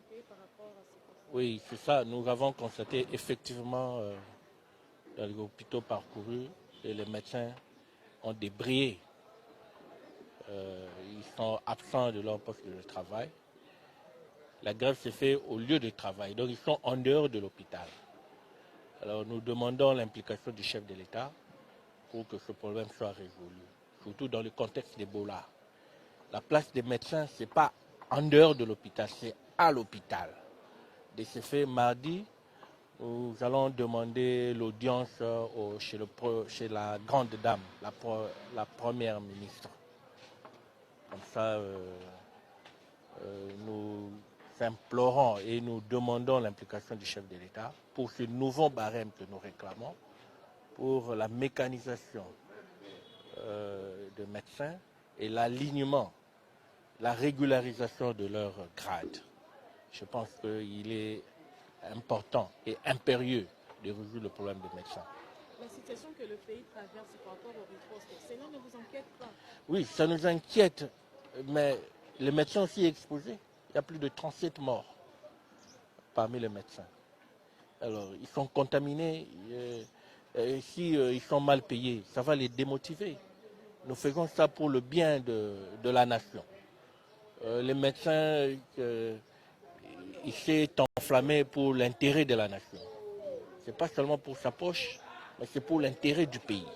constaté par rapport à ce constat? Oui, c'est ça. Nous avons constaté effectivement dans les hôpitaux parcourus que les médecins ont débrayé. Ils sont absents de leur poste de travail. La grève se fait au lieu de travail, donc ils sont en dehors de l'hôpital. Alors nous demandons l'implication du chef de l'État pour que ce problème soit résolu, surtout dans le contexte d'Ebola. La place des médecins, ce n'est pas en dehors de l'hôpital, c'est à l'hôpital. De ce fait, mardi, nous allons demander l'audience chez la grande dame, la première ministre. Comme ça, nous implorons et nous demandons l'implication du chef de l'État pour ce nouveau barème que nous réclamons, pour la mécanisation de médecins et l'alignement, la régularisation de leur grade. Je pense qu'il est important et impérieux de résoudre le problème des médecins. La situation que le pays traverse par rapport au riposte, cela ne vous inquiète pas? Oui, ça nous inquiète, mais les médecins aussi exposés. Il y a plus de 37 morts parmi les médecins. Alors, ils sont contaminés. Ils sont mal payés, ça va les démotiver. Nous faisons ça pour le bien de la nation. Les médecins, il s'est enflammé pour l'intérêt de la nation. Ce n'est pas seulement pour sa poche, mais c'est pour l'intérêt du pays.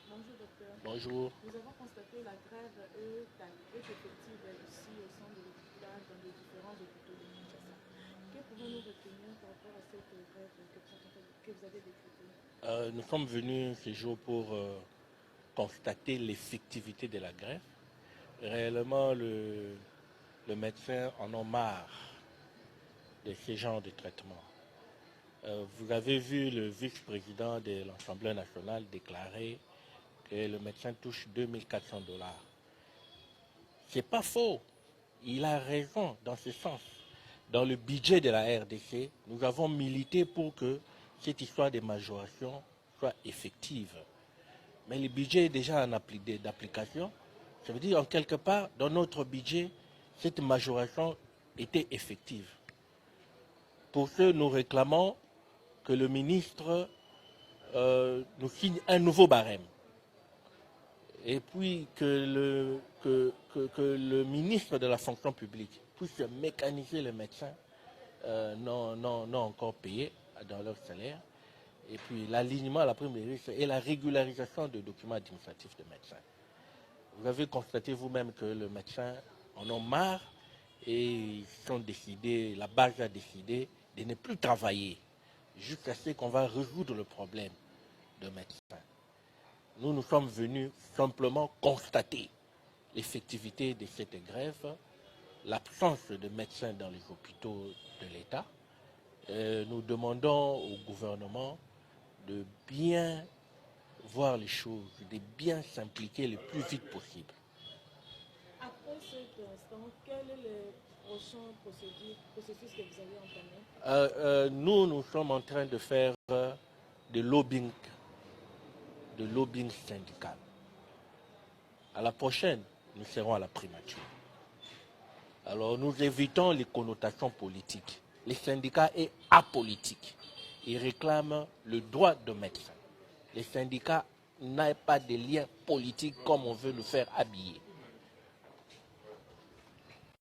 Bonjour docteur. Bonjour. Nous avons constaté la grève est effective ici au sein de l'hôpital, dans les différents hôpitaux de Kinshasa. Que pouvons-nous retenir par rapport à cette grève que vous avez décrétée? Nous sommes venus ce jour pour constater l'effectivité de la grève. Réellement, le médecin en a marre de ce genre de traitement. Vous avez vu le vice-président de l'Assemblée nationale déclarer que le médecin touche 2400 $. C'est pas faux. Il a raison dans ce sens. Dans le budget de la RDC, nous avons milité pour que cette histoire de majoration soit effective. Mais le budget est déjà en d'application. Ça veut dire en quelque part, dans notre budget, cette majoration était effective. Pour ce, nous réclamons que le ministre nous signe un nouveau barème. Et puis que le ministre de la fonction publique puisse mécaniser les médecins non encore payés dans leur salaire. Et puis l'alignement à la prime de risque et la régularisation des documents administratifs des médecins. Vous avez constaté vous-même que les médecins en ont marre et ils sont décidés, la base a décidé de ne plus travailler jusqu'à ce qu'on va résoudre le problème de médecins. Nous sommes venus simplement constater l'effectivité de cette grève, l'absence de médecins dans les hôpitaux de l'État. Nous demandons au gouvernement de bien voir les choses, de bien s'impliquer le plus vite possible. Après cet instant, quel est le prochain processus que vous avez entamé? Nous sommes en train de faire de lobbying syndical. À la prochaine, nous serons à la primature. Alors nous évitons les connotations politiques. Les syndicats est apolitique. Ils réclament le droit de médecin. Les syndicats n'ont pas de lien politique comme on veut nous faire habiller.